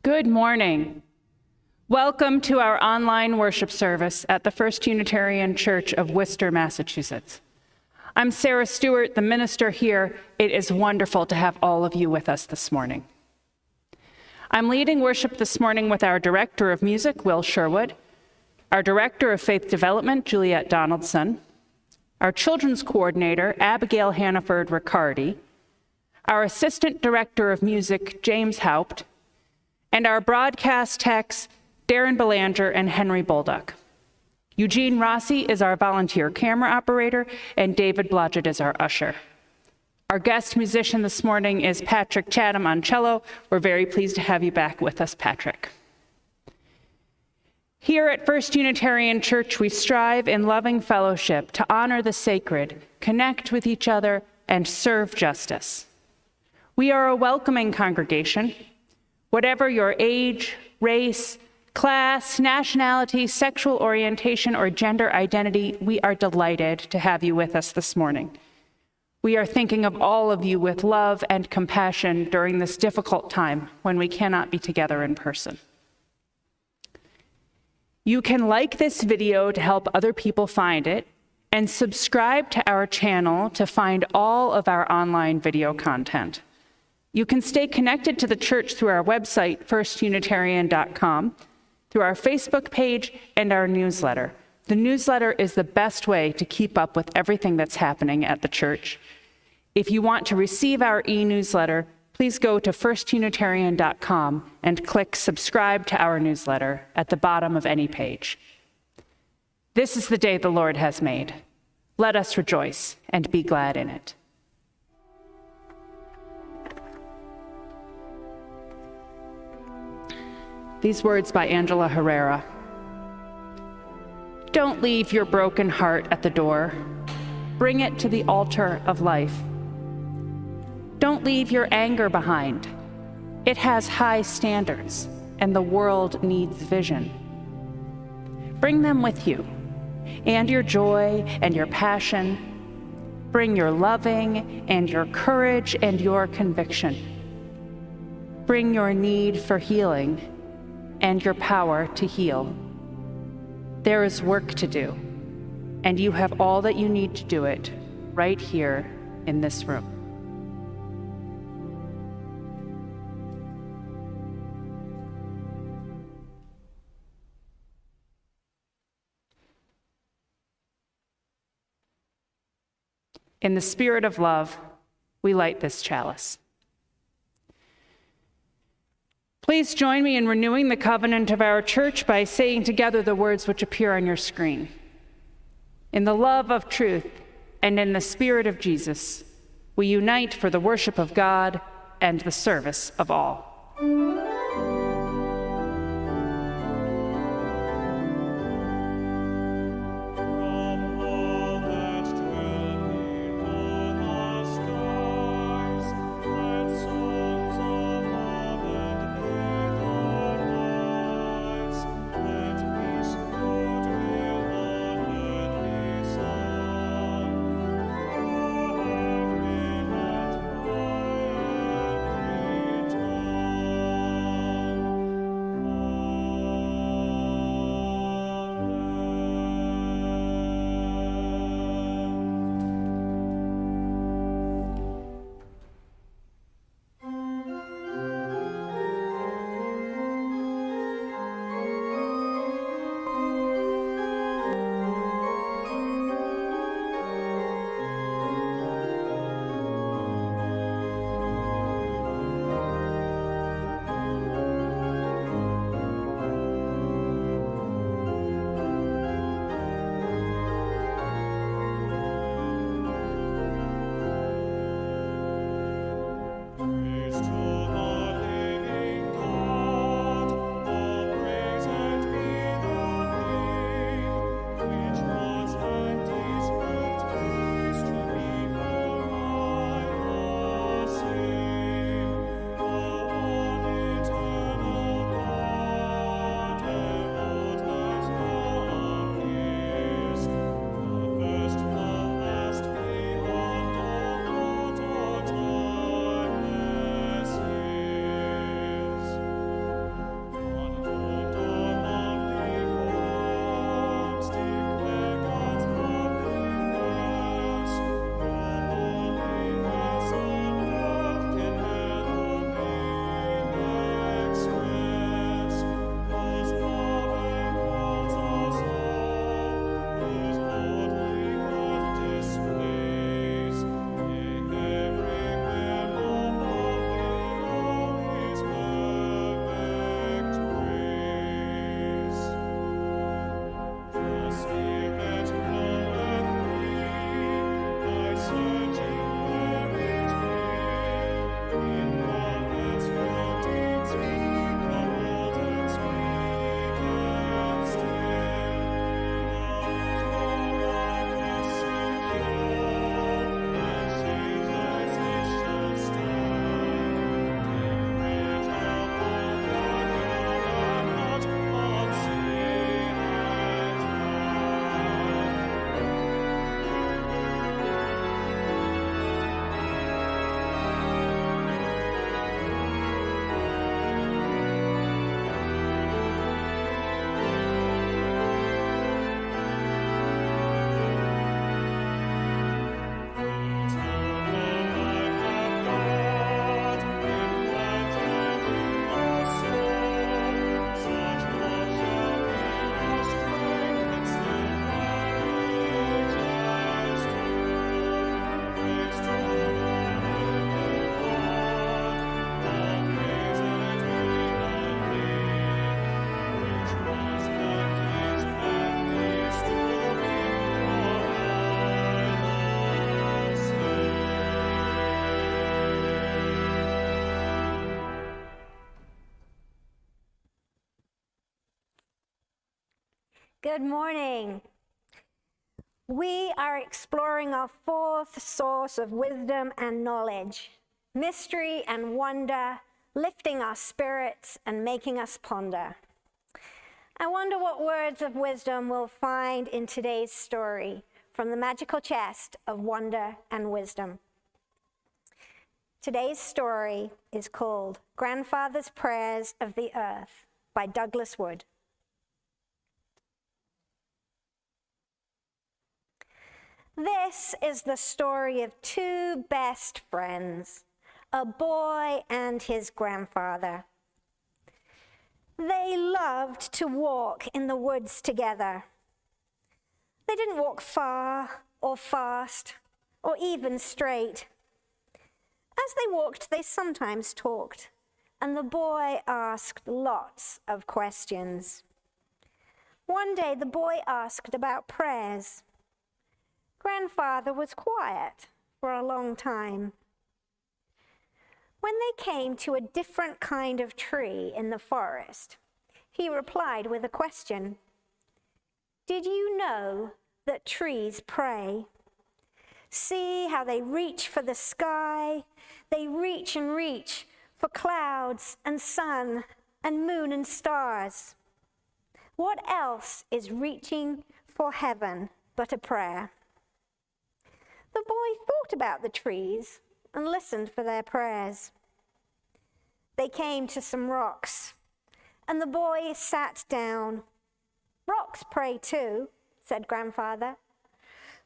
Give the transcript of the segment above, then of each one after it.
Good morning. Welcome to our online worship service at the First Unitarian Church of Worcester, Massachusetts. I'm Sarah Stewart, the minister here. It is wonderful to have all of you with us this morning. I'm leading worship this morning with our Director of Music, Will Sherwood, our Director of Faith Development, Juliet Donaldson, our Children's Coordinator, Abigail Hannaford Riccardi, our Assistant Director of Music, James Haupt, and our broadcast techs, Darren Belanger and Henry Bolduck. Eugene Rossi is our volunteer camera operator, and David Blodgett is our usher. Our guest musician this morning is Patrick Chatham on cello. We're very pleased to have you back with us, Patrick. Here at First Unitarian Church, we strive in loving fellowship to honor the sacred, connect with each other, and serve justice. We are a welcoming congregation. Whatever your age, race, class, nationality, sexual orientation, or gender identity, we are delighted to have you with us this morning. We are thinking of all of you with love and compassion during this difficult time when we cannot be together in person. You can like this video to help other people find it, and subscribe to our channel to find all of our online video content. You can stay connected to the church through our website, firstunitarian.com, through our Facebook page, and our newsletter. The newsletter is the best way to keep up with everything that's happening at the church. If you want to receive our e-newsletter, please go to firstunitarian.com and click subscribe to our newsletter at the bottom of any page. This is the day the Lord has made. Let us rejoice and be glad in it. These words by Angela Herrera. Don't leave your broken heart at the door. Bring it to the altar of life. Don't leave your anger behind. It has high standards, and the world needs vision. Bring them with you, and your joy and your passion. Bring your loving and your courage and your conviction. Bring your need for healing and your power to heal. There is work to do, and you have all that you need to do it right here in this room. In the spirit of love, we light this chalice. Please join me in renewing the covenant of our church by saying together the words which appear on your screen. In the love of truth and in the spirit of Jesus, we unite for the worship of God and the service of all. Good morning. We are exploring our fourth source of wisdom and knowledge, mystery and wonder, lifting our spirits and making us ponder. I wonder what words of wisdom we'll find in today's story from the magical chest of wonder and wisdom. Today's story is called Grandfather's Prayers of the Earth by Douglas Wood. This is the story of two best friends, a boy and his grandfather. They loved to walk in the woods together. They didn't walk far or fast or even straight. As they walked, they sometimes talked, and the boy asked lots of questions. One day, the boy asked about prayers. Grandfather was quiet for a long time. When they came to a different kind of tree in the forest, he replied with a question. Did you know that trees pray? See how they reach for the sky. They reach and reach for clouds and sun and moon and stars. What else is reaching for heaven but a prayer? The boy thought about the trees and listened for their prayers. They came to some rocks, and the boy sat down. Rocks pray too, said Grandfather.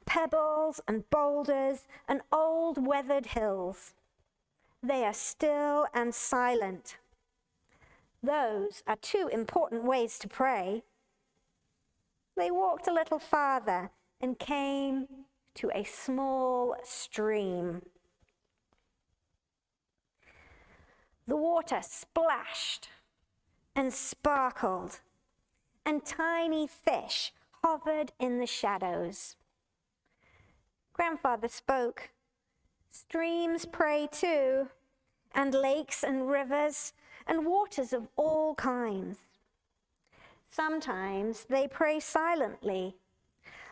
Pebbles and boulders and old weathered hills. They are still and silent. Those are two important ways to pray. They walked a little farther and came to a small stream. The water splashed and sparkled, and tiny fish hovered in the shadows. Grandfather spoke. Streams pray too, and lakes and rivers and waters of all kinds. Sometimes they pray silently,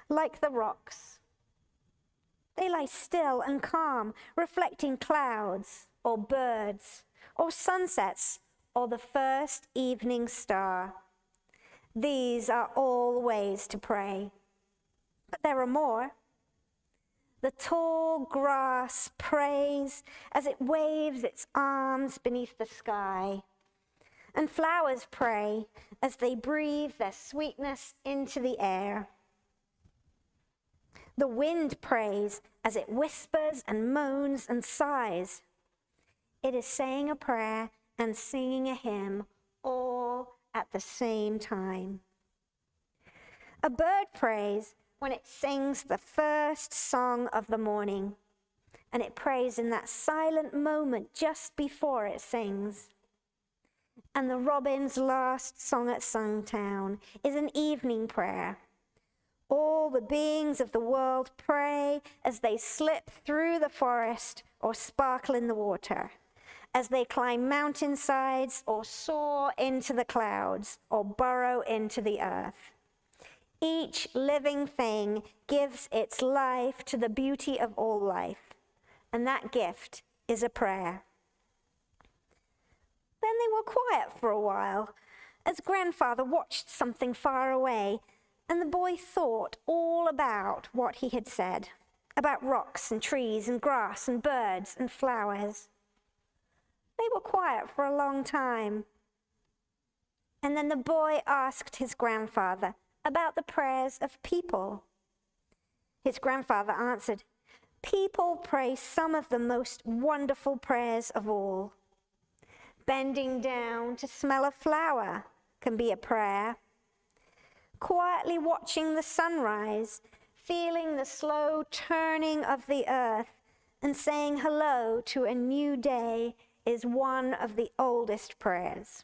like the rocks. They lie still and calm, reflecting clouds or birds or sunsets or the first evening star. These are all ways to pray. But there are more. The tall grass prays as it waves its arms beneath the sky. And flowers pray as they breathe their sweetness into the air. The wind prays as it whispers and moans and sighs. It is saying a prayer and singing a hymn all at the same time. A bird prays when it sings the first song of the morning, and it prays in that silent moment just before it sings. And the robin's last song at sundown is an evening prayer. All the beings of the world pray as they slip through the forest or sparkle in the water, as they climb mountainsides or soar into the clouds or burrow into the earth. Each living thing gives its life to the beauty of all life, and that gift is a prayer. Then they were quiet for a while as Grandfather watched something far away, and the boy thought all about what he had said, about rocks and trees and grass and birds and flowers. They were quiet for a long time. And then the boy asked his grandfather about the prayers of people. His grandfather answered, "People pray some of the most wonderful prayers of all. Bending down to smell a flower can be a prayer. Quietly watching the sunrise, feeling the slow turning of the earth, and saying hello to a new day is one of the oldest prayers.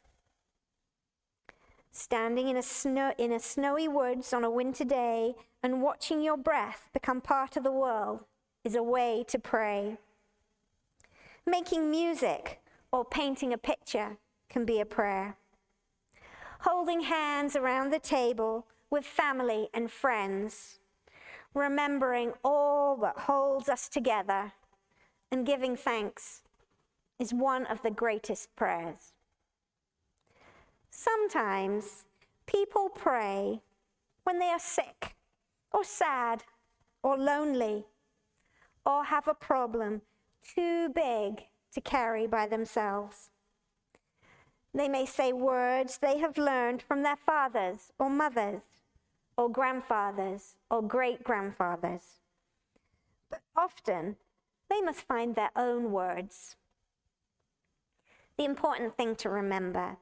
Standing in a snowy woods on a winter day and watching your breath become part of the world is a way to pray. Making music or painting a picture can be a prayer. Holding hands around the table with family and friends, remembering all that holds us together and giving thanks is one of the greatest prayers. Sometimes people pray when they are sick or sad or lonely or have a problem too big to carry by themselves. They may say words they have learned from their fathers or mothers or grandfathers or great-grandfathers. But often, they must find their own words. The important thing to remember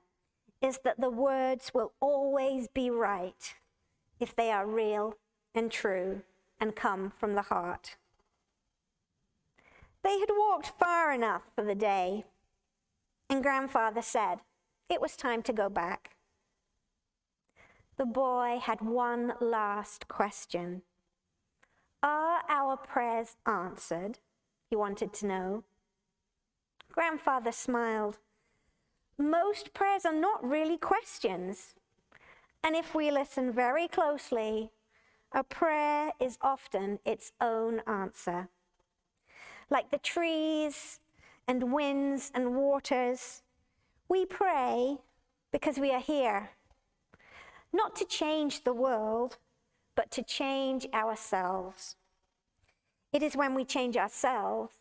is that the words will always be right if they are real and true and come from the heart. They had walked far enough for the day, and Grandfather said it was time to go back. The boy had one last question. Are our prayers answered? He wanted to know. Grandfather smiled. Most prayers are not really questions. And if we listen very closely, a prayer is often its own answer. Like the trees and winds and waters, we pray because we are here, not to change the world, but to change ourselves. It is when we change ourselves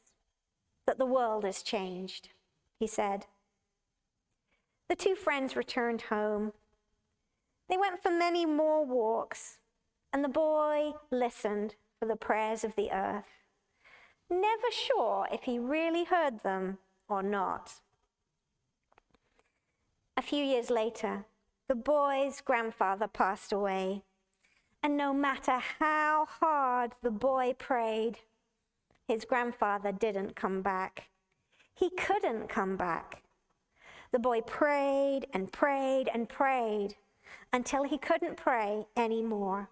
that the world is changed, he said. The two friends returned home. They went for many more walks, and the boy listened for the prayers of the earth, never sure if he really heard them or not. A few years later, the boy's grandfather passed away, and no matter how hard the boy prayed, his grandfather didn't come back. He couldn't come back. The boy prayed and prayed and prayed until he couldn't pray anymore.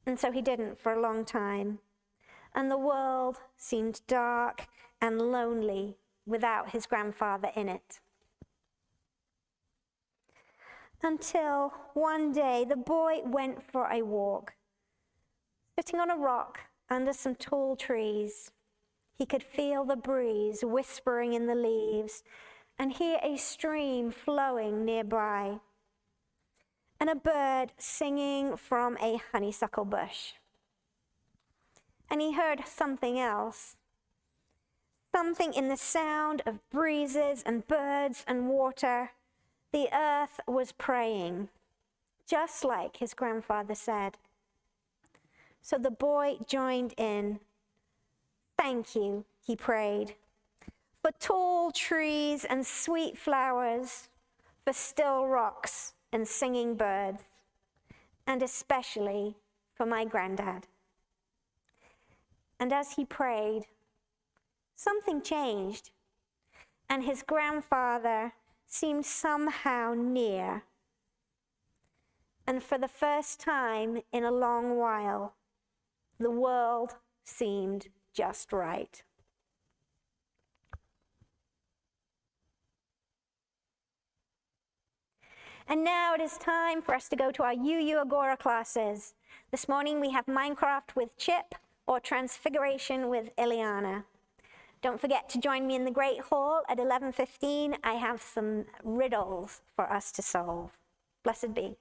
And so he didn't for a long time. And the world seemed dark and lonely without his grandfather in it. Until one day the boy went for a walk. Sitting on a rock under some tall trees, he could feel the breeze whispering in the leaves and hear a stream flowing nearby and a bird singing from a honeysuckle bush. And he heard something else, something in the sound of breezes and birds and water. The earth was praying, just like his grandfather said. So the boy joined in. Thank you, he prayed, for tall trees and sweet flowers, for still rocks and singing birds, and especially for my granddad. And as he prayed, something changed, and his grandfather seemed somehow near. And for the first time in a long while, the world seemed just right. And now it is time for us to go to our UU Agora classes. This morning we have Minecraft with Chip or Transfiguration with Ileana. Don't forget to join me in the Great Hall at 11:15. I have some riddles for us to solve. Blessed be.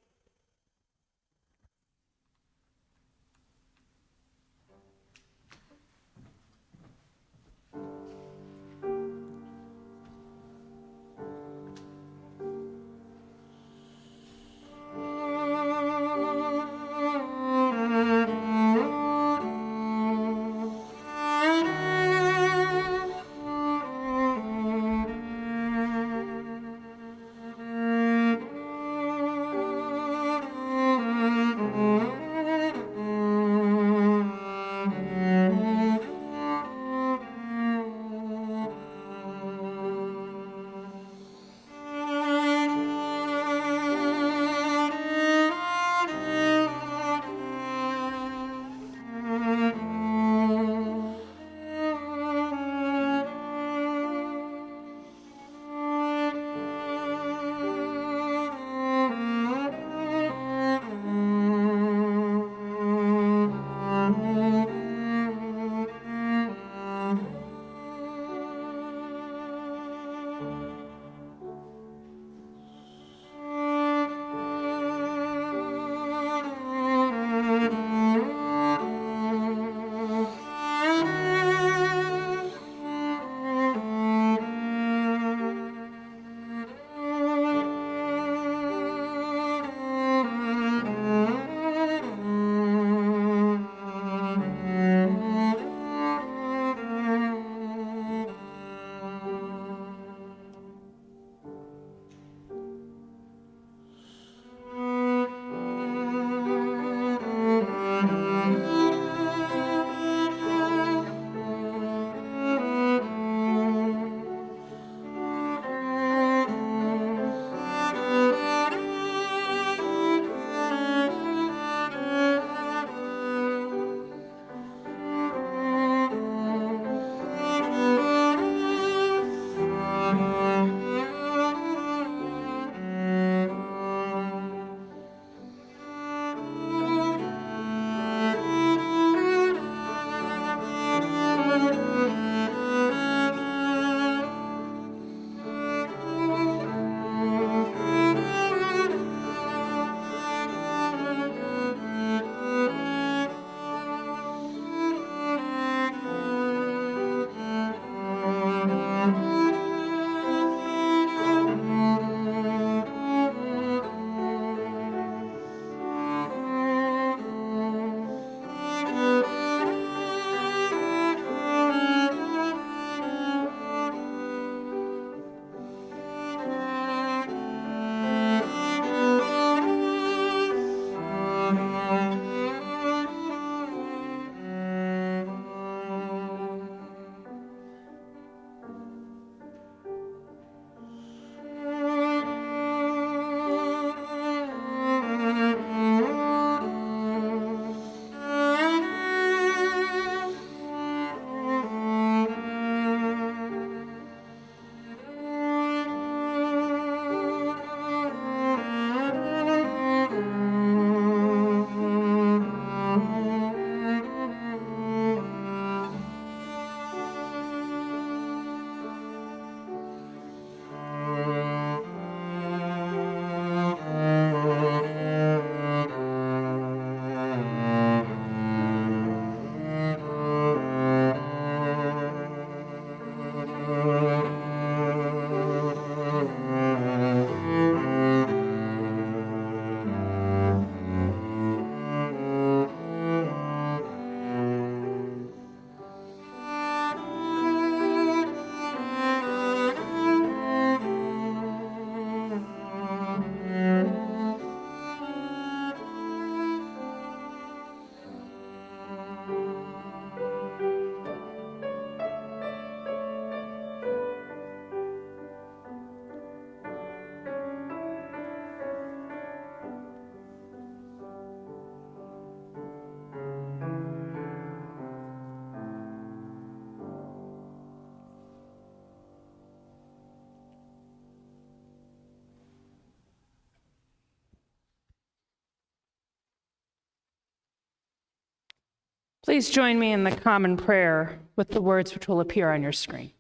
Please join me in the common prayer with the words which will appear on your screen.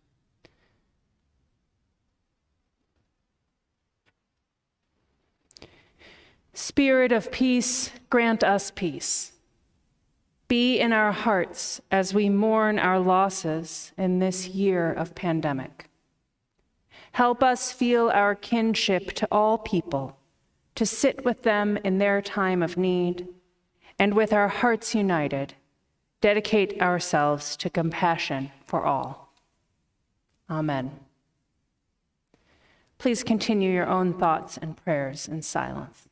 Spirit of peace, grant us peace. Be in our hearts as we mourn our losses in this year of pandemic. Help us feel our kinship to all people, to sit with them in their time of need, and with our hearts united, dedicate ourselves to compassion for all. Amen. Please continue your own thoughts and prayers in silence.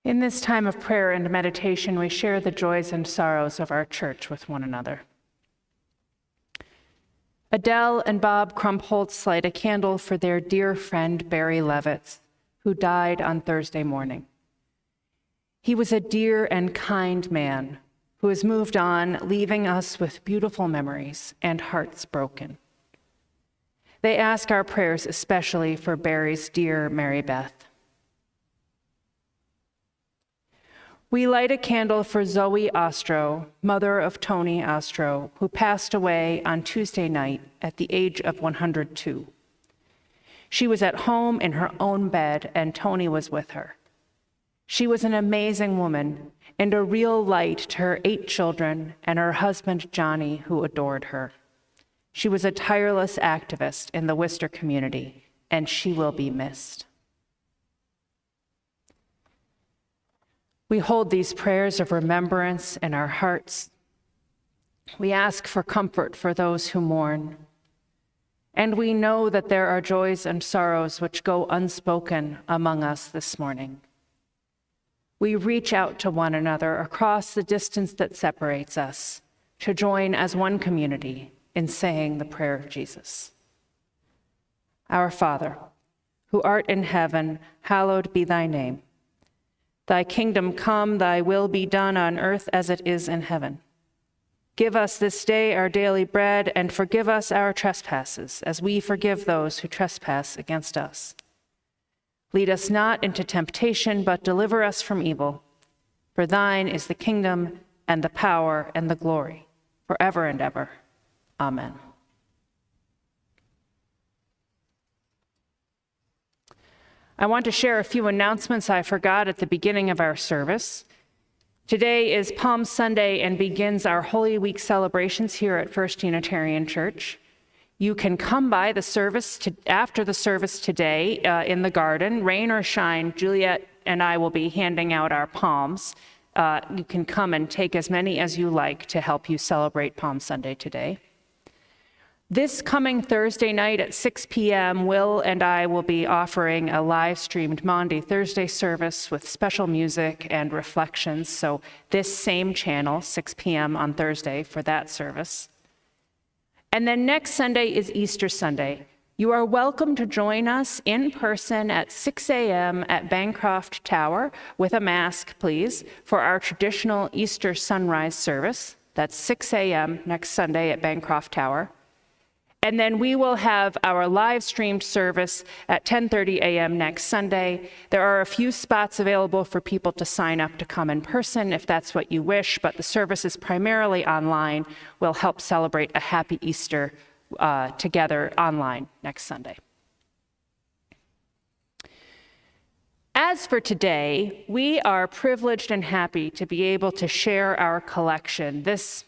In this time of prayer and meditation, we share the joys and sorrows of our church with one another. Adele and Bob Krumpholtz light a candle for their dear friend Barry Levitz, who died on Thursday morning. He was a dear and kind man who has moved on, leaving us with beautiful memories and hearts broken. They ask our prayers especially for Barry's dear Mary Beth. We light a candle for Zoe Ostro, mother of Tony Ostro, who passed away on Tuesday night at the age of 102. She was at home in her own bed, and Tony was with her. She was an amazing woman and a real light to her 8 children and her husband, Johnny, who adored her. She was a tireless activist in the Worcester community, and she will be missed. We hold these prayers of remembrance in our hearts. We ask for comfort for those who mourn. And we know that there are joys and sorrows which go unspoken among us this morning. We reach out to one another across the distance that separates us to join as one community in saying the prayer of Jesus. Our Father, who art in heaven, hallowed be thy name. Thy kingdom come, thy will be done on earth as it is in heaven. Give us this day our daily bread, and forgive us our trespasses, as we forgive those who trespass against us. Lead us not into temptation, but deliver us from evil. For thine is the kingdom, and the power, and the glory, forever and ever. Amen. I want to share a few announcements I forgot at the beginning of our service. Today is Palm Sunday and begins our Holy Week celebrations here at First Unitarian Church. You can come by the service after the service today in the garden. Rain or shine, Juliet and I will be handing out our palms. You can come and take as many as you like to help you celebrate Palm Sunday today. This coming Thursday night at 6 p.m., Will and I will be offering a live-streamed Maundy Thursday service with special music and reflections. So this same channel, 6 p.m. on Thursday for that service. And then next Sunday is Easter Sunday. You are welcome to join us in person at 6 a.m. at Bancroft Tower with a mask, please, for our traditional Easter sunrise service. That's 6 a.m. next Sunday at Bancroft Tower. And then we will have our live streamed service at 10:30 a.m. next Sunday. There are a few spots available for people to sign up to come in person if that's what you wish, but the service is primarily online. We'll help celebrate a happy Easter together online next Sunday. As for today, we are privileged and happy to be able to share our collection this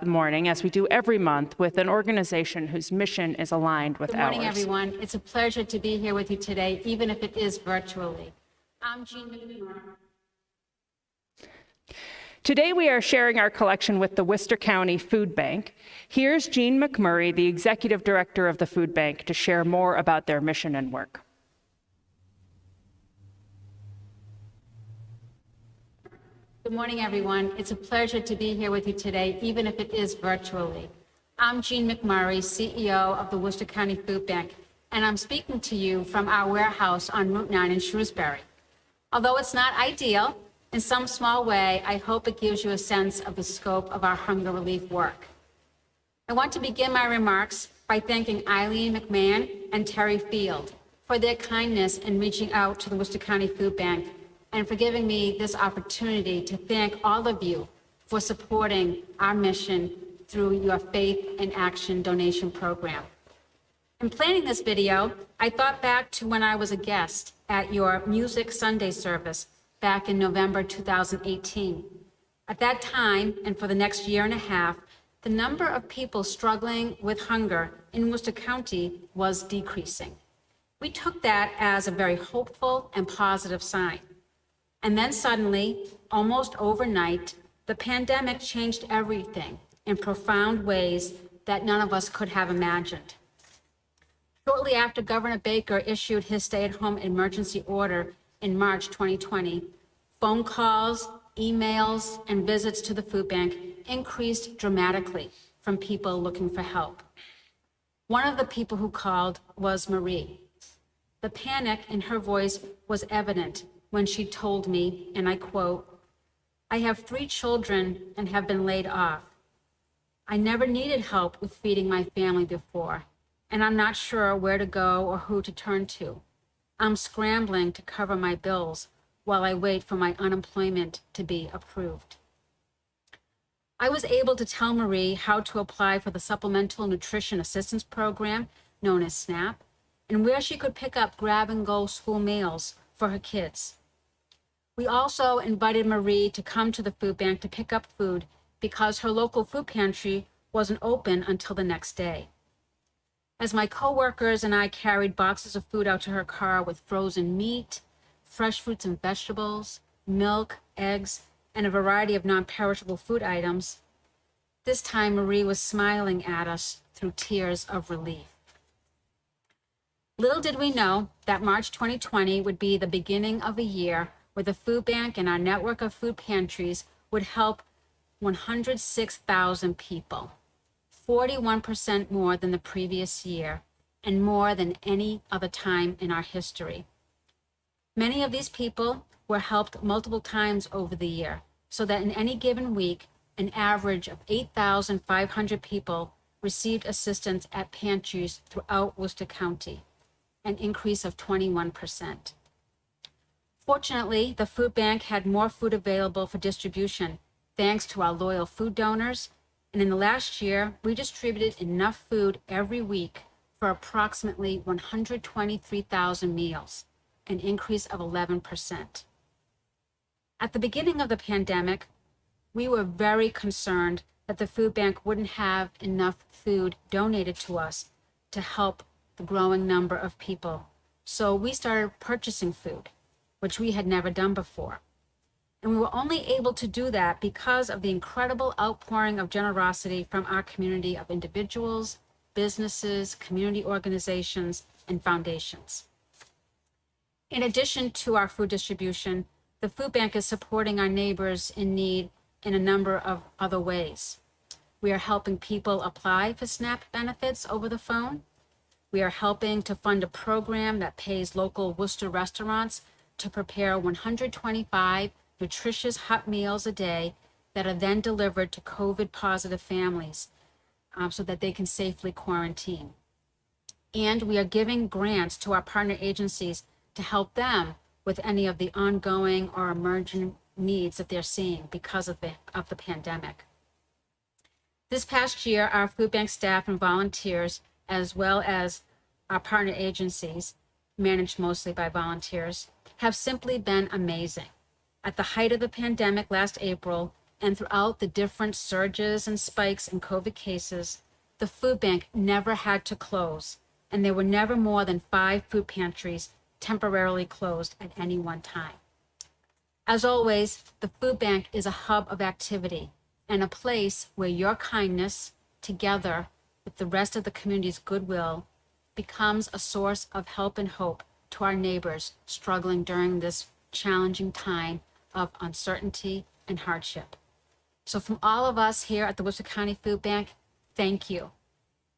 morning, as we do every month, with an organization whose mission is aligned with ours. Good morning, everyone. It's a pleasure to be here with you today, even if it is virtually. I'm Jean McMurray. Today we are sharing our collection with the Worcester County Food Bank. Here's Jean McMurray, the Executive Director of the Food Bank, to share more about their mission and work. Good morning, everyone. It's a pleasure to be here with you today, even if it is virtually. I'm Jean McMurray, CEO of the Worcester County Food Bank, and I'm speaking to you from our warehouse on Route 9 in Shrewsbury. Although it's not ideal, in some small way, I hope it gives you a sense of the scope of our hunger relief work. I want to begin my remarks by thanking Eileen McMahon and Terry Field for their kindness in reaching out to the Worcester County Food Bank and for giving me this opportunity to thank all of you for supporting our mission through your Faith in Action donation program. In planning this video, I thought back to when I was a guest at your Music Sunday service back in November 2018. At that time, and for the next year and a half, the number of people struggling with hunger in Worcester County was decreasing. We took that as a very hopeful and positive sign. And then suddenly, almost overnight, the pandemic changed everything in profound ways that none of us could have imagined. Shortly after Governor Baker issued his stay-at-home emergency order in March 2020, phone calls, emails, and visits to the food bank increased dramatically from people looking for help. One of the people who called was Marie. The panic in her voice was evident when she told me, and I quote, "I have 3 children and have been laid off. I never needed help with feeding my family before, and I'm not sure where to go or who to turn to. I'm scrambling to cover my bills while I wait for my unemployment to be approved." I was able to tell Marie how to apply for the Supplemental Nutrition Assistance Program, known as SNAP, and where she could pick up grab-and-go school meals for her kids. We also invited Marie to come to the food bank to pick up food because her local food pantry wasn't open until the next day. As my coworkers and I carried boxes of food out to her car with frozen meat, fresh fruits and vegetables, milk, eggs, and a variety of non-perishable food items, this time Marie was smiling at us through tears of relief. Little did we know that March 2020 would be the beginning of a year where the food bank and our network of food pantries would help 106,000 people, 41% more than the previous year, and more than any other time in our history. Many of these people were helped multiple times over the year, so that in any given week, an average of 8,500 people received assistance at pantries throughout Worcester County, an increase of 21%. Fortunately, the food bank had more food available for distribution thanks to our loyal food donors, and in the last year, we distributed enough food every week for approximately 123,000 meals, an increase of 11%. At the beginning of the pandemic, we were very concerned that the food bank wouldn't have enough food donated to us to help the growing number of people. So we started purchasing food, which we had never done before. And we were only able to do that because of the incredible outpouring of generosity from our community of individuals, businesses, community organizations, and foundations. In addition to our food distribution, the food bank is supporting our neighbors in need in a number of other ways. We are helping people apply for SNAP benefits over the phone. We are helping to fund a program that pays local Worcester restaurants to prepare 125 nutritious hot meals a day that are then delivered to COVID-positive families so that they can safely quarantine. And we are giving grants to our partner agencies to help them with any of the ongoing or emerging needs that they're seeing because of the pandemic. This past year, our food bank staff and volunteers, as well as our partner agencies, managed mostly by volunteers, have simply been amazing. At the height of the pandemic last April, and throughout the different surges and spikes in COVID cases, the food bank never had to close, and there were never more than 5 food pantries temporarily closed at any one time. As always, the food bank is a hub of activity and a place where your kindness, together with the rest of the community's goodwill, becomes a source of help and hope to our neighbors struggling during this challenging time of uncertainty and hardship. So from all of us here at the Worcester County Food Bank, thank you.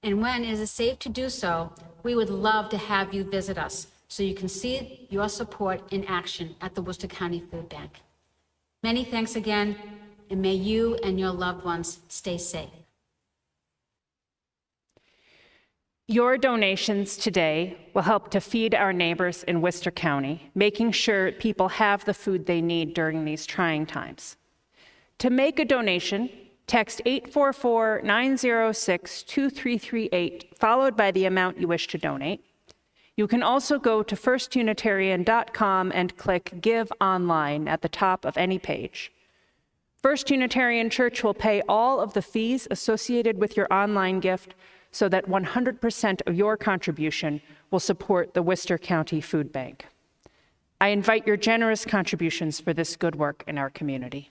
And when it is safe to do so, we would love to have you visit us so you can see your support in action at the Worcester County Food Bank. Many thanks again, and may you and your loved ones stay safe. Your donations today will help to feed our neighbors in Worcester County, making sure people have the food they need during these trying times. To make a donation, text 844-906-2338, followed by the amount you wish to donate. You can also go to firstunitarian.com and click Give Online at the top of any page. First Unitarian Church will pay all of the fees associated with your online gift so that 100% of your contribution will support the Worcester County Food Bank. I invite your generous contributions for this good work in our community.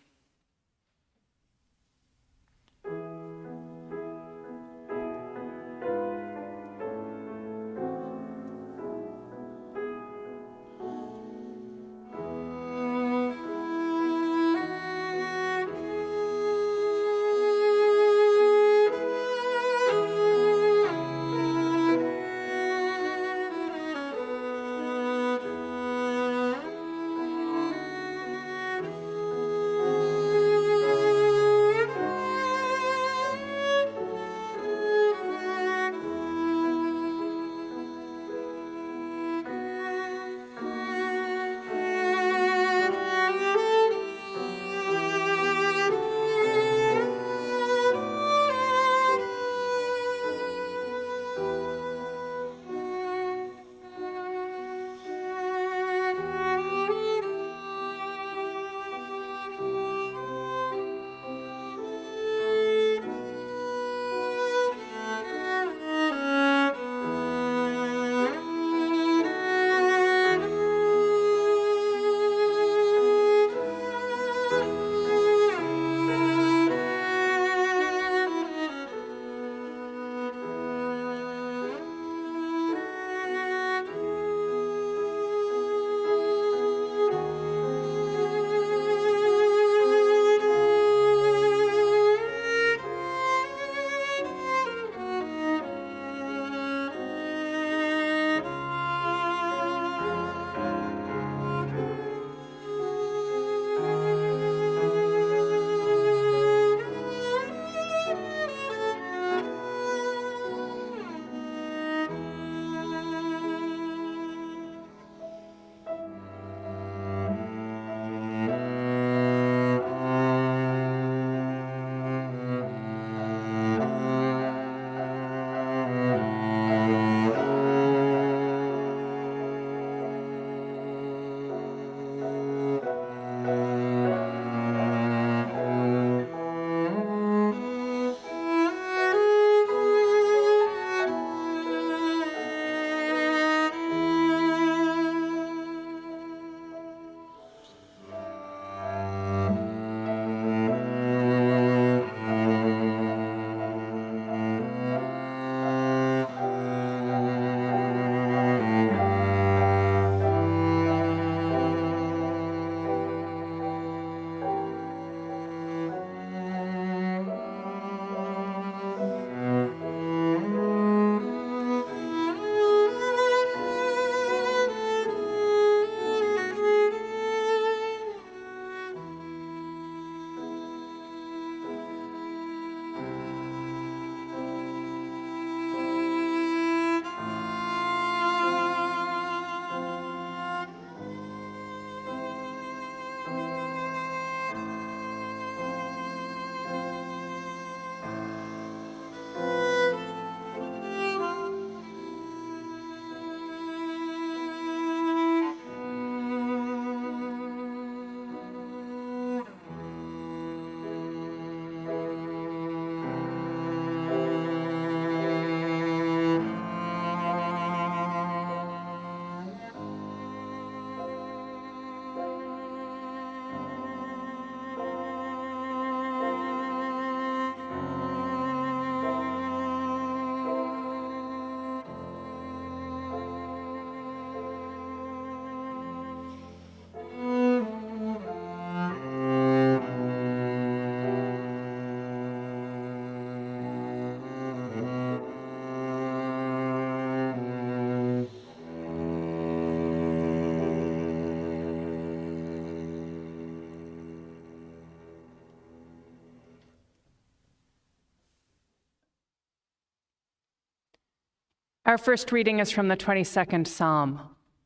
Our first reading is from the 22nd Psalm,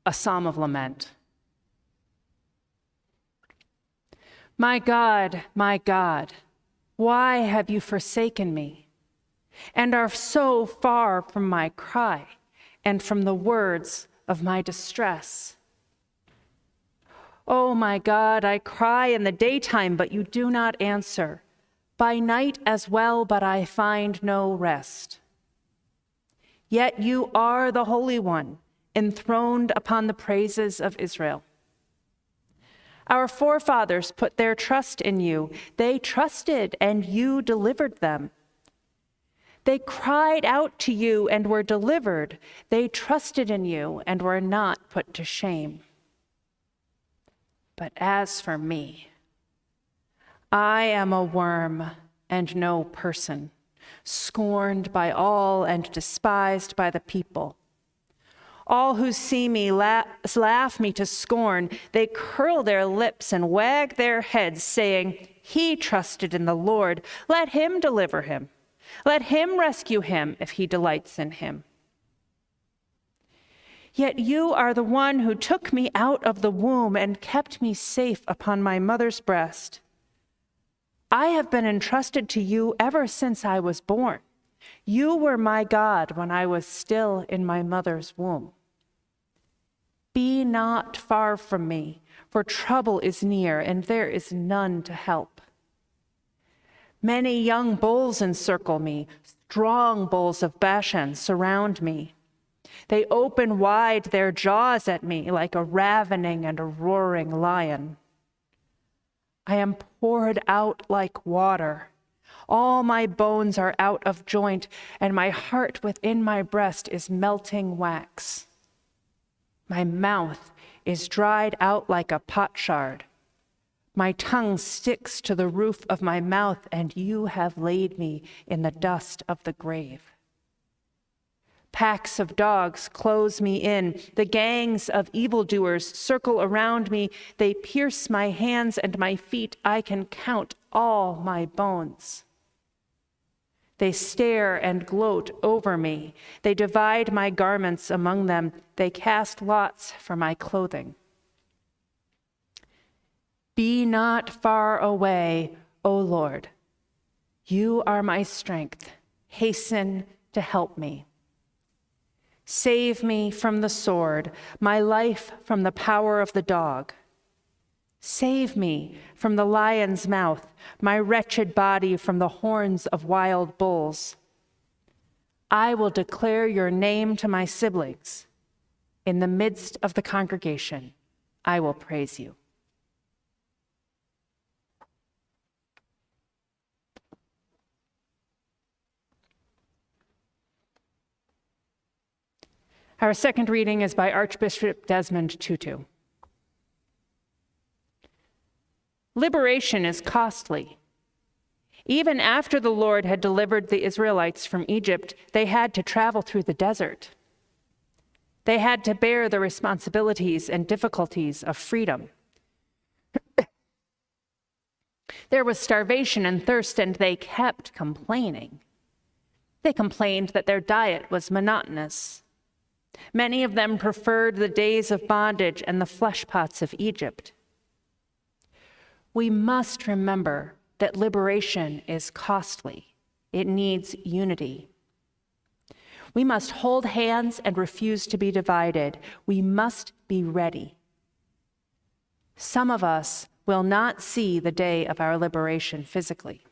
a psalm of lament. My God, why have you forsaken me, and are so far from my cry and from the words of my distress? Oh my God, I cry in the daytime, but you do not answer. By night as well, but I find no rest. Yet you are the Holy One, enthroned upon the praises of Israel. Our forefathers put their trust in you. They trusted, and you delivered them. They cried out to you and were delivered. They trusted in you and were not put to shame. But as for me, I am a worm and no person, scorned by all and despised by the people. All who see me laugh me to scorn. They curl their lips and wag their heads, saying, "He trusted in the Lord. Let him deliver him. Let him rescue him if he delights in him." Yet you are the one who took me out of the womb and kept me safe upon my mother's breast. I have been entrusted to you ever since I was born. You were my God when I was still in my mother's womb. Be not far from me, for trouble is near, and there is none to help. Many young bulls encircle me, strong bulls of Bashan surround me. They open wide their jaws at me like a ravening and a roaring lion. I am poured out like water. All my bones are out of joint, and my heart within my breast is melting wax. My mouth is dried out like a potsherd. My tongue sticks to the roof of my mouth, and you have laid me in the dust of the grave. Packs of dogs close me in. The gangs of evildoers circle around me. They pierce my hands and my feet. I can count all my bones. They stare and gloat over me. They divide my garments among them. They cast lots for my clothing. Be not far away, O Lord. You are my strength. Hasten to help me. Save me from the sword, my life from the power of the dog. Save me from the lion's mouth, my wretched body from the horns of wild bulls. I will declare your name to my siblings. In the midst of the congregation, I will praise you. Our second reading is by Archbishop Desmond Tutu. Liberation is costly. Even after the Lord had delivered the Israelites from Egypt, they had to travel through the desert. They had to bear the responsibilities and difficulties of freedom. There was starvation and thirst, and they kept complaining. They complained that their diet was monotonous. Many of them preferred the days of bondage and the flesh pots of Egypt. We must remember that liberation is costly. It needs unity. We must hold hands and refuse to be divided. We must be ready. Some of us will not see the day of our liberation physically,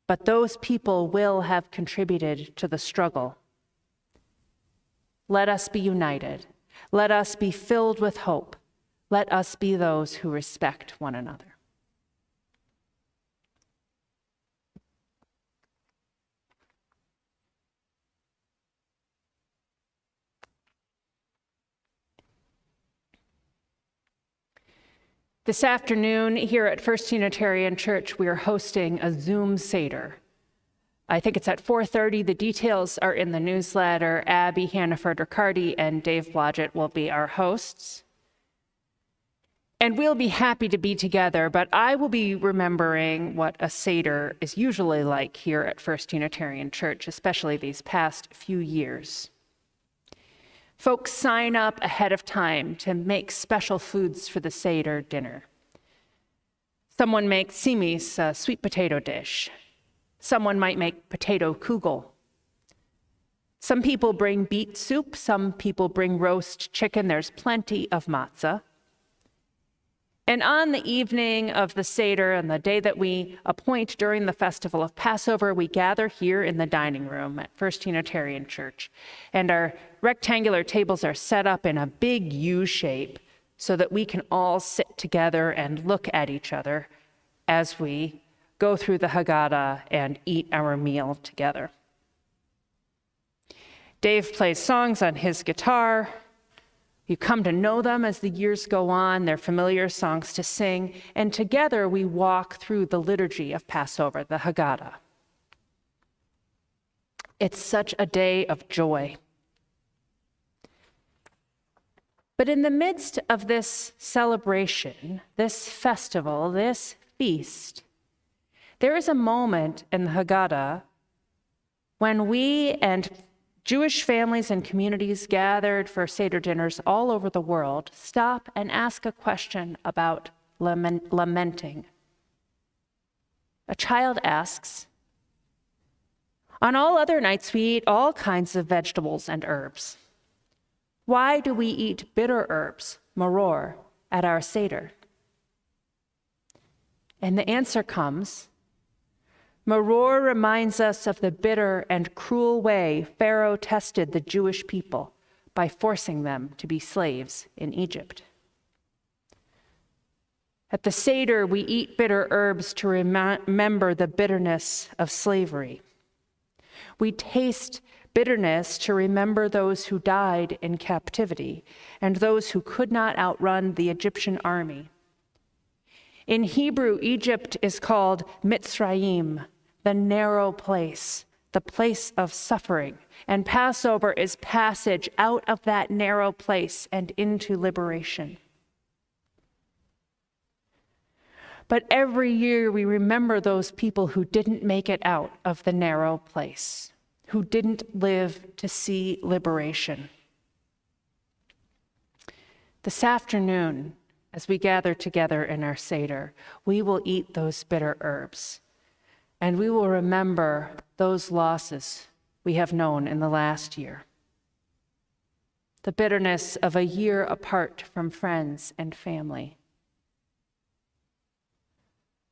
but those people will have contributed to the struggle. Let us be united. Let us be filled with hope. Let us be those who respect one another. This afternoon, here at First Unitarian Church, we are hosting a Zoom Seder. I think it's at 4:30. The details are in the newsletter. Abby Hannaford-Riccardi and Dave Blodgett will be our hosts. And we'll be happy to be together, but I will be remembering what a Seder is usually like here at First Unitarian Church, especially these past few years. Folks sign up ahead of time to make special foods for the Seder dinner. Someone makes simis, a sweet potato dish. Someone might make potato kugel. Some people bring beet soup. Some people bring roast chicken. There's plenty of matzah. And on the evening of the Seder and the day that we appoint during the festival of Passover, we gather here in the dining room at First Unitarian Church. And our rectangular tables are set up in a big U shape so that we can all sit together and look at each other as we go through the Haggadah and eat our meal together. Dave plays songs on his guitar. You come to know them as the years go on. They're familiar songs to sing. And together we walk through the liturgy of Passover, the Haggadah. It's such a day of joy. But in the midst of this celebration, this festival, this feast, there is a moment in the Haggadah when we and Jewish families and communities gathered for Seder dinners all over the world stop and ask a question about lamenting. A child asks, "On all other nights we eat all kinds of vegetables and herbs. Why do we eat bitter herbs, maror, at our Seder?" And the answer comes, maror reminds us of the bitter and cruel way Pharaoh tested the Jewish people by forcing them to be slaves in Egypt. At the Seder, we eat bitter herbs to remember the bitterness of slavery. We taste bitterness to remember those who died in captivity and those who could not outrun the Egyptian army. In Hebrew, Egypt is called Mitzrayim, the narrow place, the place of suffering. And Passover is passage out of that narrow place and into liberation. But every year we remember those people who didn't make it out of the narrow place, who didn't live to see liberation. This afternoon, as we gather together in our Seder, we will eat those bitter herbs. And we will remember those losses we have known in the last year. The bitterness of a year apart from friends and family.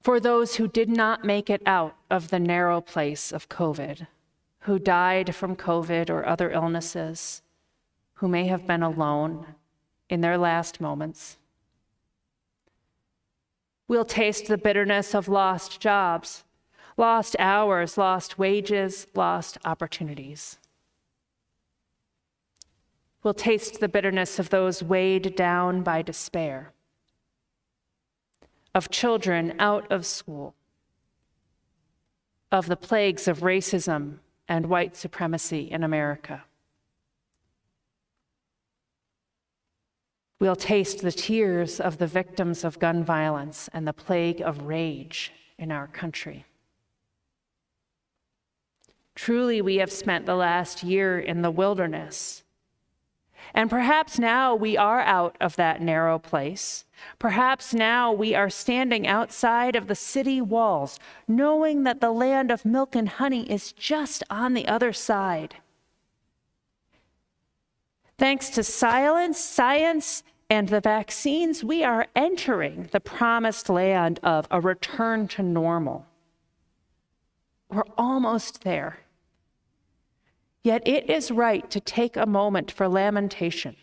For those who did not make it out of the narrow place of COVID, who died from COVID or other illnesses, who may have been alone in their last moments. We'll taste the bitterness of lost jobs, lost hours, lost wages, lost opportunities. We'll taste the bitterness of those weighed down by despair, of children out of school, of the plagues of racism and white supremacy in America. We'll taste the tears of the victims of gun violence and the plague of rage in our country. Truly, we have spent the last year in the wilderness. And perhaps now we are out of that narrow place. Perhaps now we are standing outside of the city walls, knowing that the land of milk and honey is just on the other side. Thanks to science, and the vaccines, we are entering the promised land of a return to normal. We're almost there. Yet it is right to take a moment for lamentation,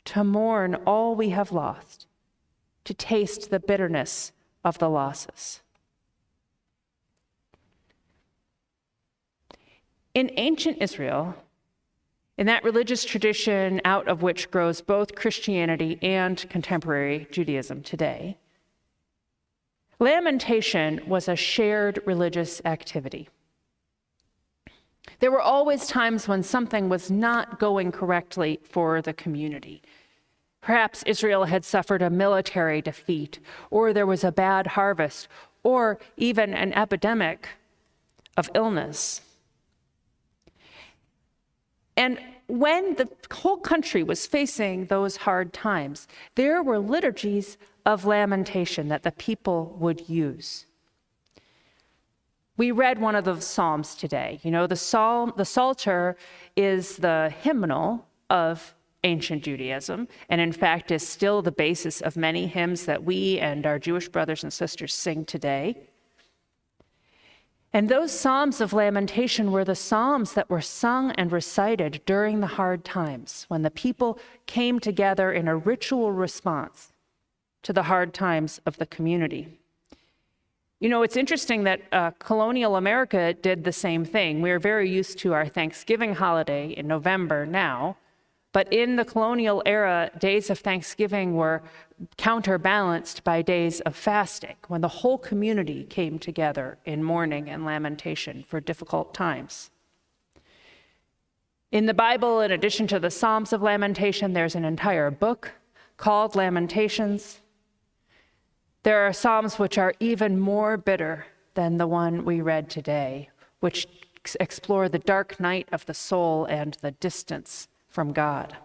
to mourn all we have lost, to taste the bitterness of the losses. In ancient Israel, in that religious tradition out of which grows both Christianity and contemporary Judaism today, lamentation was a shared religious activity. There were always times when something was not going correctly for the community. Perhaps Israel had suffered a military defeat, or there was a bad harvest, or even an epidemic of illness. And when the whole country was facing those hard times, there were liturgies of lamentation that the people would use. We read one of the Psalms today. You know, the Psalter is the hymnal of ancient Judaism, and in fact is still the basis of many hymns that we and our Jewish brothers and sisters sing today. And those Psalms of lamentation were the Psalms that were sung and recited during the hard times, when the people came together in a ritual response to the hard times of the community. You know, it's interesting that colonial America did the same thing. We're very used to our Thanksgiving holiday in November now, but in the colonial era, days of Thanksgiving were counterbalanced by days of fasting, when the whole community came together in mourning and lamentation for difficult times. In the Bible, in addition to the Psalms of Lamentation, there's an entire book called Lamentations. There are Psalms which are even more bitter than the one we read today, which explore the dark night of the soul and the distance from God.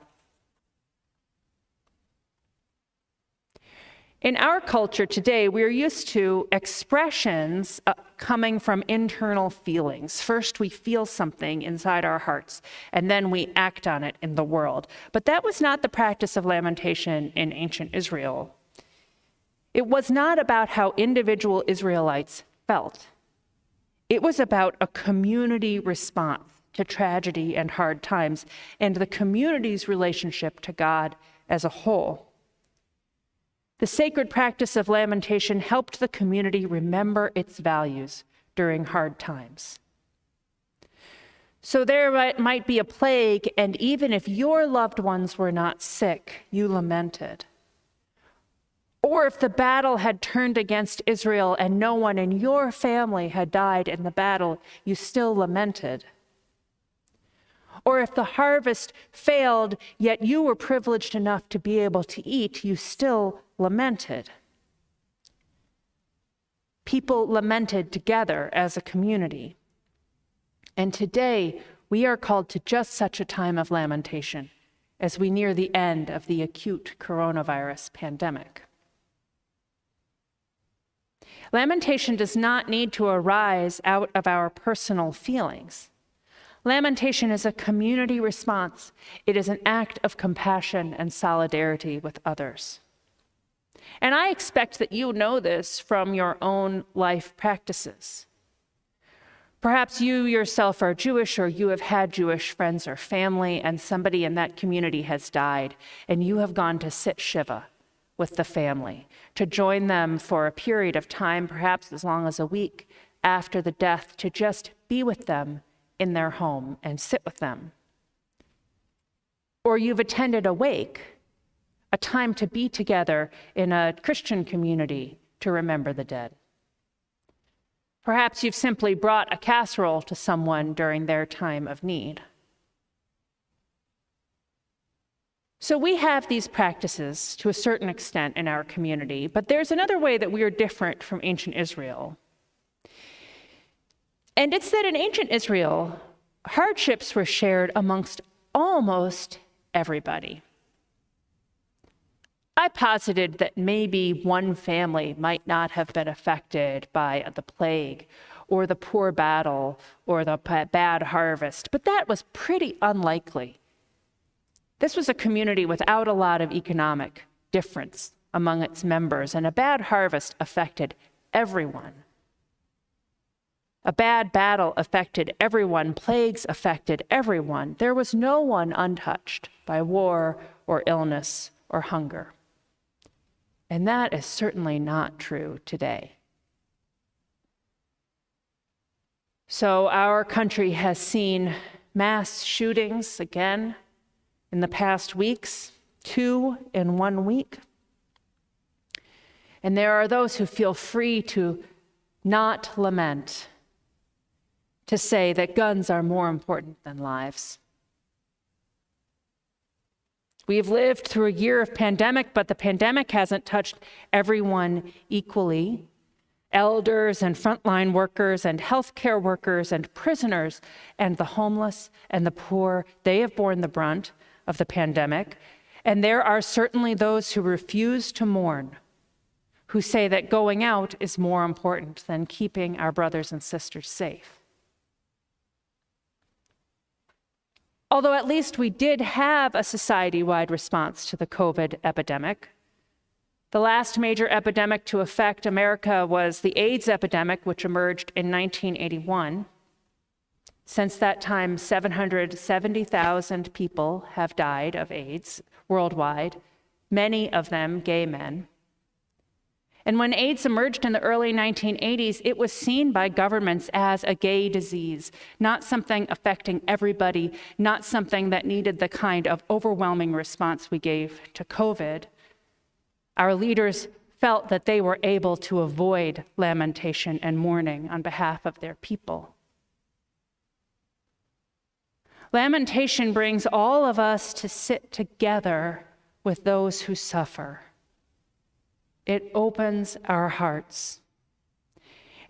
In our culture today, we're used to expressions coming from internal feelings. First, we feel something inside our hearts, and then we act on it in the world. But that was not the practice of lamentation in ancient Israel. It was not about how individual Israelites felt. It was about a community response to tragedy and hard times, and the community's relationship to God as a whole. The sacred practice of lamentation helped the community remember its values during hard times. So there might be a plague, and even if your loved ones were not sick, you lamented. Or if the battle had turned against Israel and no one in your family had died in the battle, you still lamented. Or if the harvest failed, yet you were privileged enough to be able to eat, you still lamented. People lamented together as a community. And today, we are called to just such a time of lamentation as we near the end of the acute coronavirus pandemic. Lamentation does not need to arise out of our personal feelings. Lamentation is a community response. It is an act of compassion and solidarity with others. And I expect that you know this from your own life practices. Perhaps you yourself are Jewish, or you have had Jewish friends or family, and somebody in that community has died, and you have gone to sit Shiva with the family, to join them for a period of time, perhaps as long as a week after the death, to just be with them in their home and sit with them. Or you've attended a wake, a time to be together in a Christian community to remember the dead. Perhaps you've simply brought a casserole to someone during their time of need. So we have these practices to a certain extent in our community, but there's another way that we are different from ancient Israel. And it's that in ancient Israel, hardships were shared amongst almost everybody. I posited that maybe one family might not have been affected by the plague or the poor battle or the bad harvest, but that was pretty unlikely. This was a community without a lot of economic difference among its members, and a bad harvest affected everyone. A bad battle affected everyone. Plagues affected everyone. There was no one untouched by war or illness or hunger. And that is certainly not true today. So our country has seen mass shootings again in the past weeks, 2 in 1 week. And there are those who feel free to not lament, to say that guns are more important than lives. We've lived through a year of pandemic, but the pandemic hasn't touched everyone equally. Elders and frontline workers and healthcare workers and prisoners and the homeless and the poor, they have borne the brunt of the pandemic. And there are certainly those who refuse to mourn, who say that going out is more important than keeping our brothers and sisters safe. Although at least we did have a society-wide response to the COVID epidemic. The last major epidemic to affect America was the AIDS epidemic, which emerged in 1981. Since that time, 770,000 people have died of AIDS worldwide, many of them gay men. And when AIDS emerged in the early 1980s, it was seen by governments as a gay disease, not something affecting everybody, not something that needed the kind of overwhelming response we gave to COVID. Our leaders felt that they were able to avoid lamentation and mourning on behalf of their people. Lamentation brings all of us to sit together with those who suffer. It opens our hearts.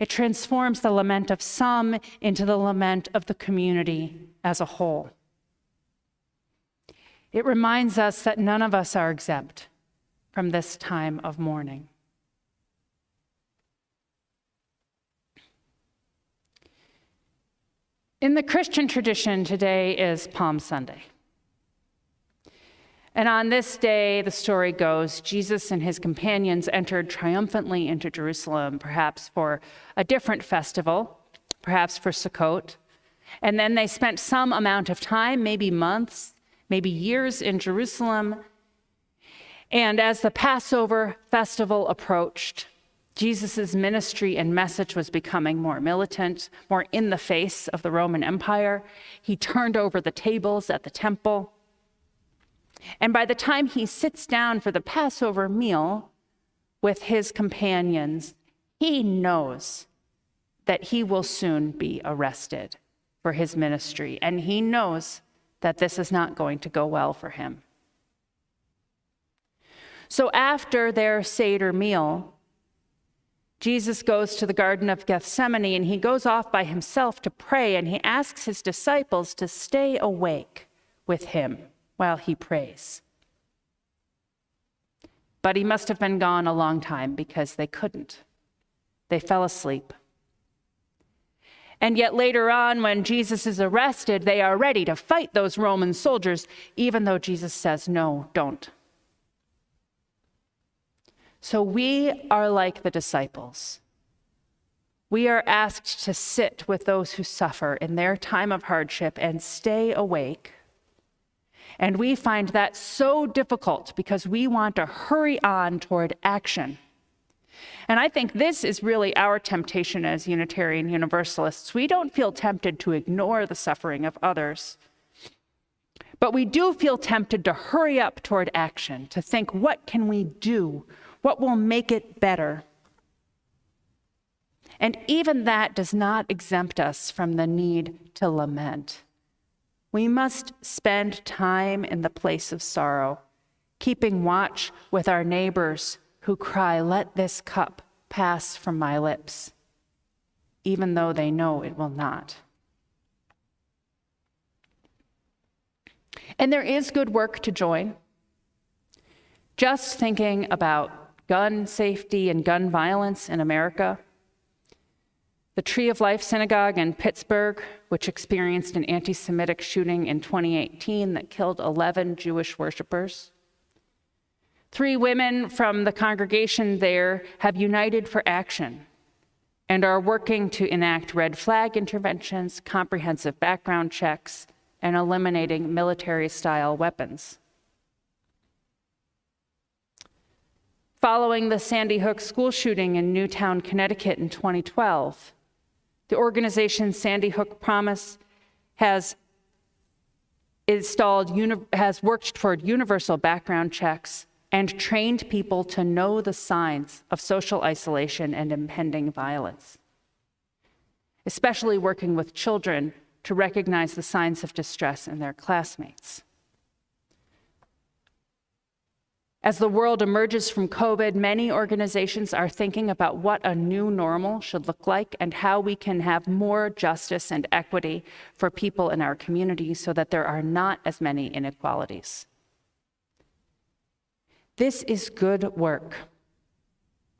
It transforms the lament of some into the lament of the community as a whole. It reminds us that none of us are exempt from this time of mourning. In the Christian tradition, today is Palm Sunday. And on this day, the story goes, Jesus and his companions entered triumphantly into Jerusalem, perhaps for a different festival, perhaps for Sukkot. And then they spent some amount of time, maybe months, maybe years in Jerusalem. And as the Passover festival approached, Jesus' ministry and message was becoming more militant, more in the face of the Roman Empire. He turned over the tables at the temple. And by the time he sits down for the Passover meal with his companions, he knows that he will soon be arrested for his ministry. And he knows that this is not going to go well for him. So after their Seder meal, Jesus goes to the Garden of Gethsemane and he goes off by himself to pray, and he asks his disciples to stay awake with him while he prays. But he must have been gone a long time because they couldn't. They fell asleep. And yet later on, when Jesus is arrested, they are ready to fight those Roman soldiers, even though Jesus says, no, don't. So we are like the disciples. We are asked to sit with those who suffer in their time of hardship and stay awake. And we find that so difficult because we want to hurry on toward action. And I think this is really our temptation as Unitarian Universalists. We don't feel tempted to ignore the suffering of others, but we do feel tempted to hurry up toward action, to think, what can we do? What will make it better? And even that does not exempt us from the need to lament. We must spend time in the place of sorrow, keeping watch with our neighbors who cry, let this cup pass from my lips, even though they know it will not. And there is good work to join. Just thinking about gun safety and gun violence in America. The Tree of Life Synagogue in Pittsburgh, which experienced an anti-Semitic shooting in 2018 that killed 11 Jewish worshipers. 3 women from the congregation there have united for action and are working to enact red flag interventions, comprehensive background checks, and eliminating military-style weapons. Following the Sandy Hook school shooting in Newtown, Connecticut in 2012, the organization Sandy Hook Promise has worked toward universal background checks and trained people to know the signs of social isolation and impending violence, especially working with children to recognize the signs of distress in their classmates. As the world emerges from COVID, many organizations are thinking about what a new normal should look like and how we can have more justice and equity for people in our communities so that there are not as many inequalities. This is good work,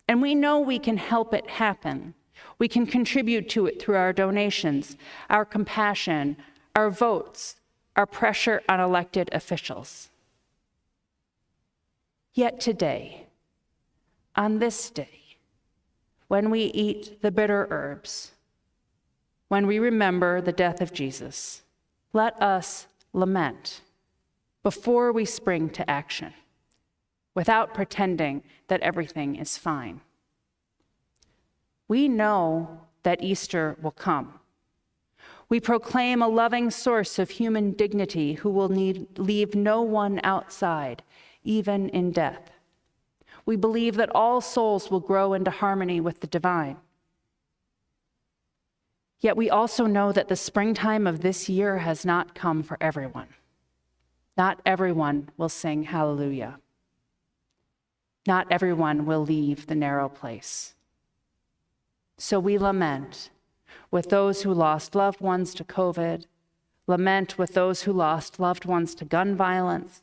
and we know we can help it happen. We can contribute to it through our donations, our compassion, our votes, our pressure on elected officials. Yet today, on this day, when we eat the bitter herbs, when we remember the death of Jesus, let us lament before we spring to action, without pretending that everything is fine. We know that Easter will come. We proclaim a loving source of human dignity who will leave no one outside, even in death. We believe that all souls will grow into harmony with the divine. Yet we also know that the springtime of this year has not come for everyone. Not everyone will sing hallelujah. Not everyone will leave the narrow place. So we lament with those who lost loved ones to COVID, lament with those who lost loved ones to gun violence,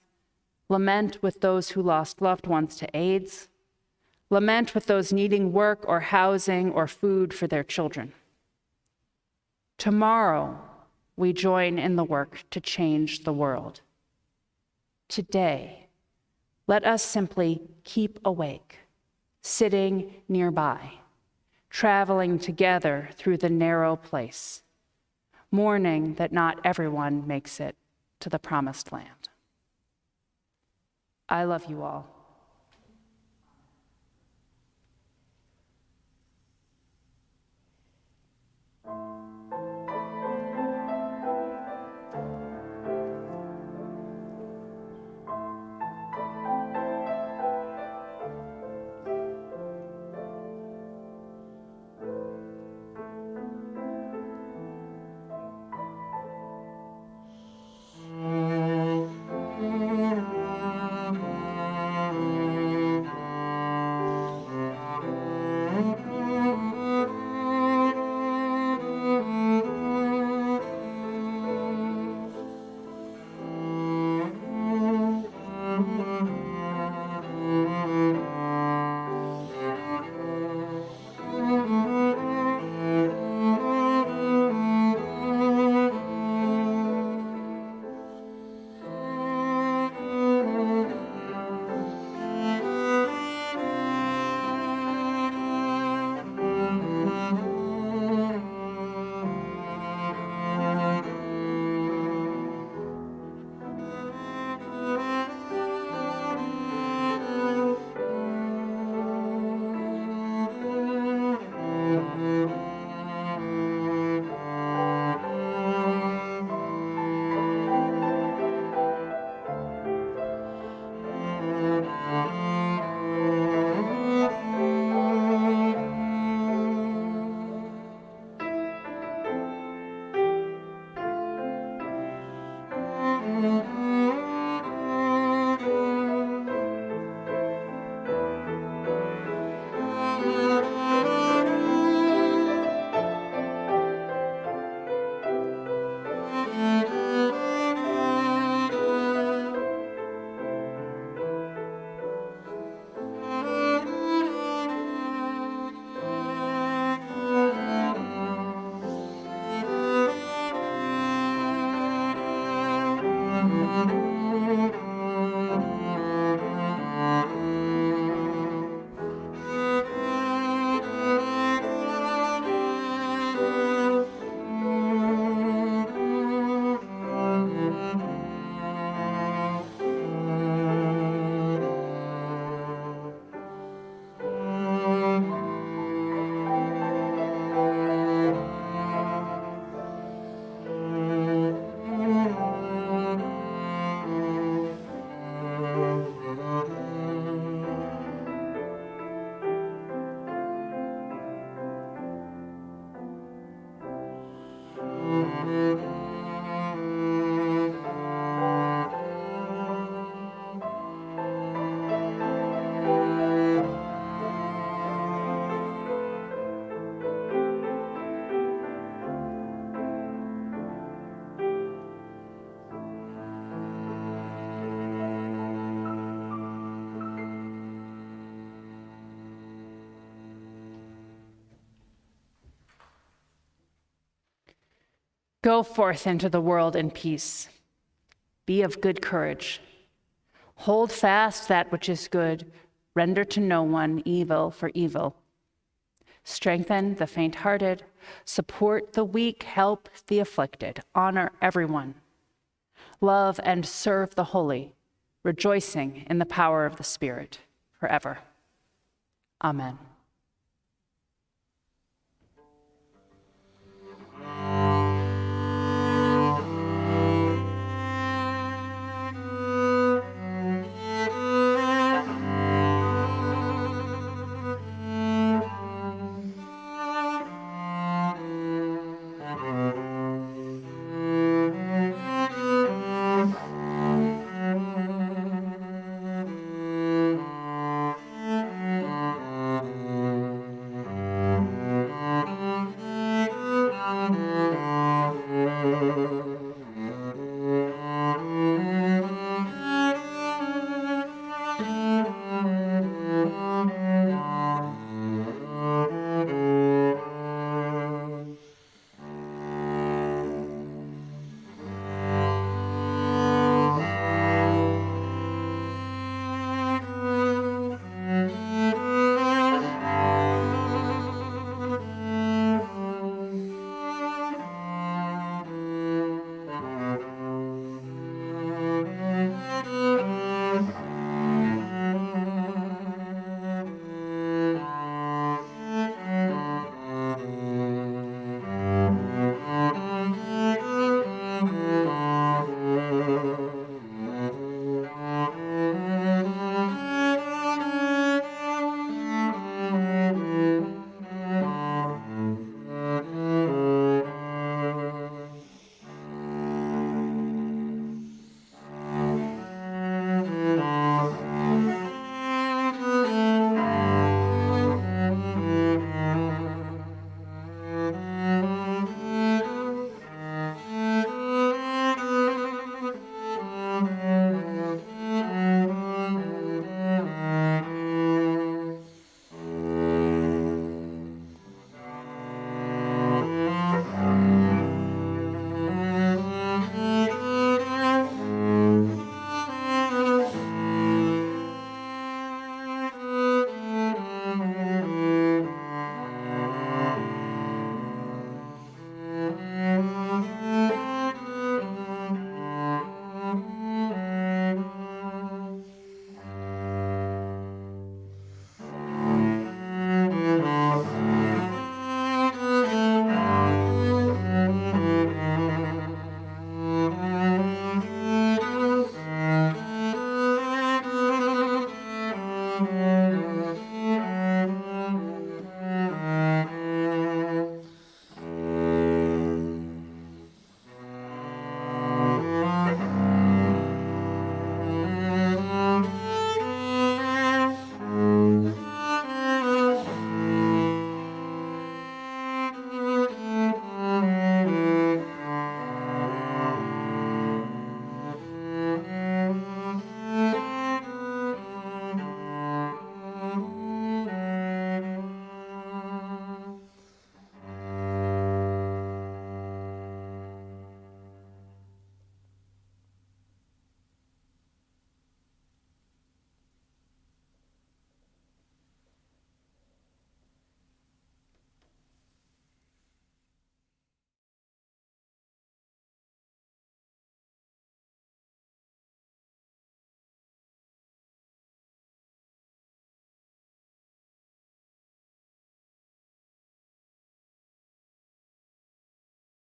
lament with those who lost loved ones to AIDS, lament with those needing work or housing or food for their children. Tomorrow, we join in the work to change the world. Today, let us simply keep awake, sitting nearby, traveling together through the narrow place, mourning that not everyone makes it to the promised land. I love you all. Go forth into the world in peace. Be of good courage. Hold fast that which is good. Render to no one evil for evil. Strengthen the faint-hearted. Support the weak. Help the afflicted. Honor everyone. Love and serve the holy, rejoicing in the power of the Spirit forever. Amen.